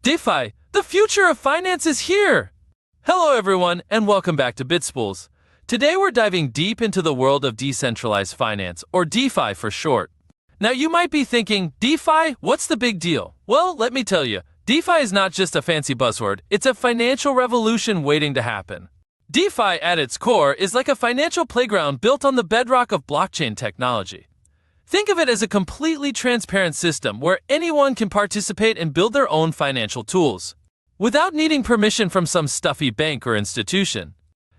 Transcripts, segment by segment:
DeFi, the future of finance is here! Hello everyone, and welcome back to BitsPuls. Today we're diving deep into the world of decentralized finance, or DeFi for short. Now you might be thinking, DeFi, what's the big deal? Well, let me tell you, DeFi is not just a fancy buzzword, it's a financial revolution waiting to happen. DeFi at its core is like a financial playground built on the bedrock of blockchain technology. Think of it as a completely transparent system where anyone can participate and build their own financial tools, without needing permission from some stuffy bank or institution.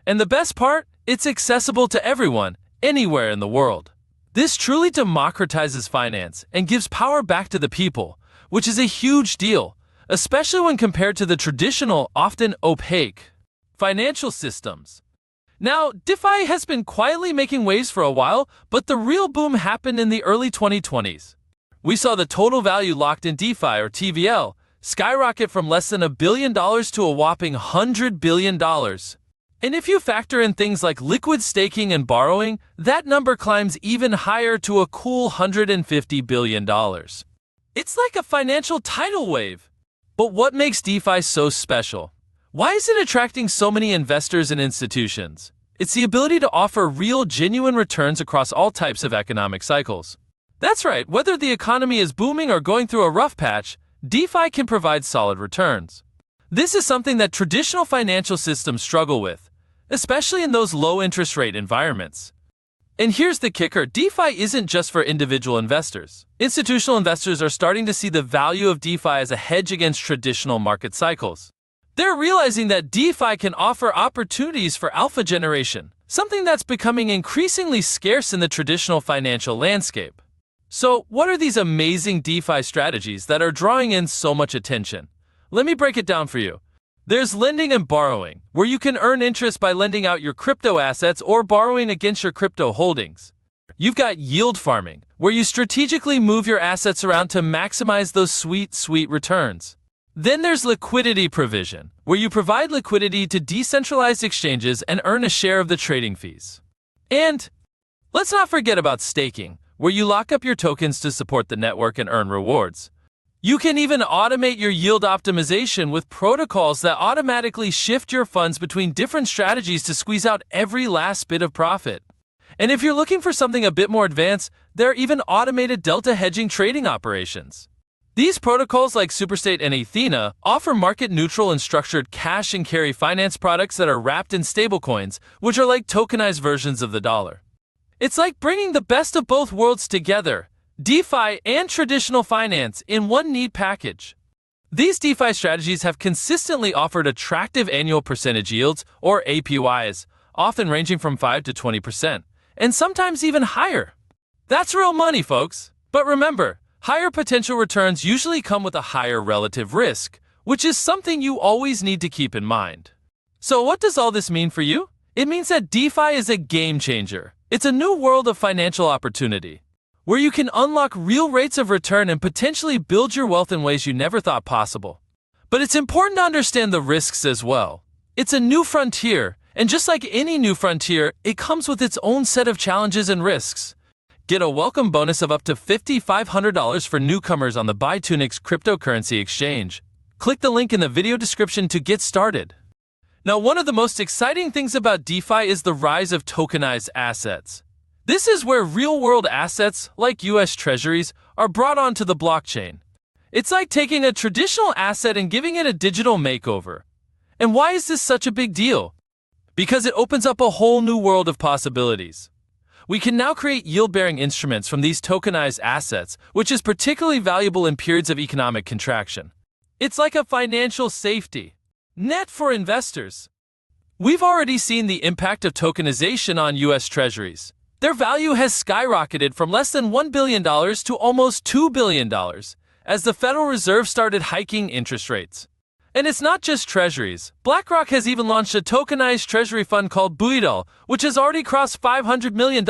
And the best part? It's accessible to everyone, anywhere in the world. This truly democratizes finance and gives power back to the people, which is a huge deal, especially when compared to the traditional, often opaque, financial systems. Now, DeFi has been quietly making waves for a while, but the real boom happened in the early 2020s. We saw the total value locked in DeFi, or TVL, skyrocket from less than $1 billion to a whopping $100 billion. And if you factor in things like liquid staking and borrowing, that number climbs even higher to a cool $150 billion. It's like a financial tidal wave. But what makes DeFi so special? Why is it attracting so many investors and institutions? It's the ability to offer real, genuine returns across all types of economic cycles. That's right, whether the economy is booming or going through a rough patch, DeFi can provide solid returns. This is something that traditional financial systems struggle with, especially in those low-interest rate environments. And here's the kicker, DeFi isn't just for individual investors. Institutional investors are starting to see the value of DeFi as a hedge against traditional market cycles. They're realizing that DeFi can offer opportunities for alpha generation, something that's becoming increasingly scarce in the traditional financial landscape. So, what are these amazing DeFi strategies that are drawing in so much attention? Let me break it down for you. There's lending and borrowing, where you can earn interest by lending out your crypto assets or borrowing against your crypto holdings. You've got yield farming, where you strategically move your assets around to maximize those sweet returns. Then there's liquidity provision, where you provide liquidity to decentralized exchanges and earn a share of the trading fees. And let's not forget about staking, where you lock up your tokens to support the network and earn rewards. You can even automate your yield optimization with protocols that automatically shift your funds between different strategies to squeeze out every last bit of profit. And if you're looking for something a bit more advanced, there are even automated delta hedging trading operations. These protocols like Superstate and Athena offer market-neutral and structured cash and carry finance products that are wrapped in stablecoins, which are like tokenized versions of the dollar. It's like bringing the best of both worlds together, DeFi and traditional finance, in one neat package. These DeFi strategies have consistently offered attractive annual percentage yields, or APYs, often ranging from 5 to 20%, and sometimes even higher. That's real money, folks. But remember, higher potential returns usually come with a higher relative risk, which is something you always need to keep in mind. So what does all this mean for you? It means that DeFi is a game changer. It's a new world of financial opportunity, where you can unlock real rates of return and potentially build your wealth in ways you never thought possible. But it's important to understand the risks as well. It's a new frontier, and just like any new frontier, it comes with its own set of challenges and risks. Get a welcome bonus of up to $5,500 for newcomers on the BitTunix cryptocurrency exchange. Click the link in the video description to get started. Now, one of the most exciting things about DeFi is the rise of tokenized assets. This is where real-world assets, like US Treasuries, are brought onto the blockchain. It's like taking a traditional asset and giving it a digital makeover. And why is this such a big deal? Because it opens up a whole new world of possibilities. We can now create yield-bearing instruments from these tokenized assets, which is particularly valuable in periods of economic contraction. It's like a financial safety net for investors. We've already seen the impact of tokenization on US Treasuries. Their value has skyrocketed from less than $1 billion to almost $2 billion, as the Federal Reserve started hiking interest rates. And it's not just treasuries. BlackRock has even launched a tokenized treasury fund called BitsPuls, which has already crossed $500 million.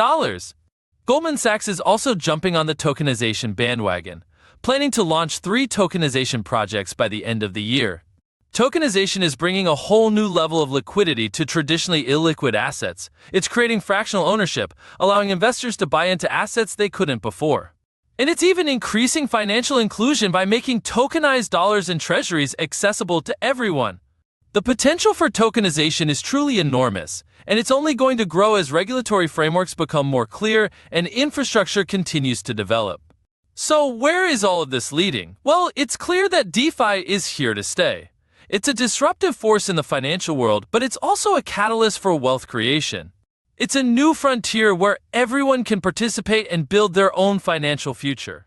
Goldman Sachs is also jumping on the tokenization bandwagon, planning to launch 3 tokenization projects by the end of the year. Tokenization is bringing a whole new level of liquidity to traditionally illiquid assets. It's creating fractional ownership, allowing investors to buy into assets they couldn't before. And it's even increasing financial inclusion by making tokenized dollars and treasuries accessible to everyone. The potential for tokenization is truly enormous, and it's only going to grow as regulatory frameworks become more clear and infrastructure continues to develop. So where is all of this leading? Well, it's clear that DeFi is here to stay. It's a disruptive force in the financial world, but it's also a catalyst for wealth creation. It's a new frontier where everyone can participate and build their own financial future.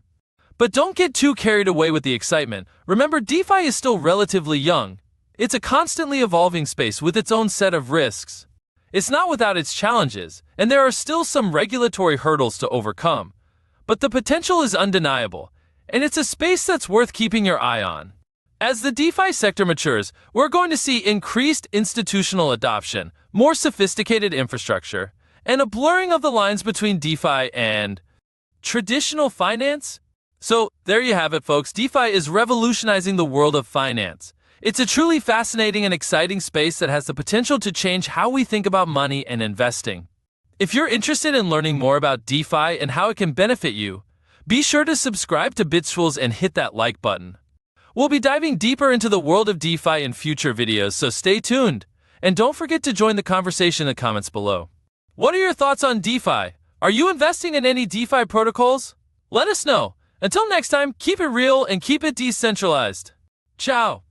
But don't get too carried away with the excitement. Remember, DeFi is still relatively young. It's a constantly evolving space with its own set of risks. It's not without its challenges, and there are still some regulatory hurdles to overcome. But the potential is undeniable, and it's a space that's worth keeping your eye on. As the DeFi sector matures, we're going to see increased institutional adoption, more sophisticated infrastructure, and a blurring of the lines between DeFi and traditional finance. So there you have it, folks. DeFi is revolutionizing the world of finance. It's a truly fascinating and exciting space that has the potential to change how we think about money and investing. If you're interested in learning more about DeFi and how it can benefit you, be sure to subscribe to BitsPuls and hit that like button. We'll be diving deeper into the world of DeFi in future videos, so stay tuned. And don't forget to join the conversation in the comments below. What are your thoughts on DeFi? Are you investing in any DeFi protocols? Let us know. Until next time, keep it real and keep it decentralized. Ciao.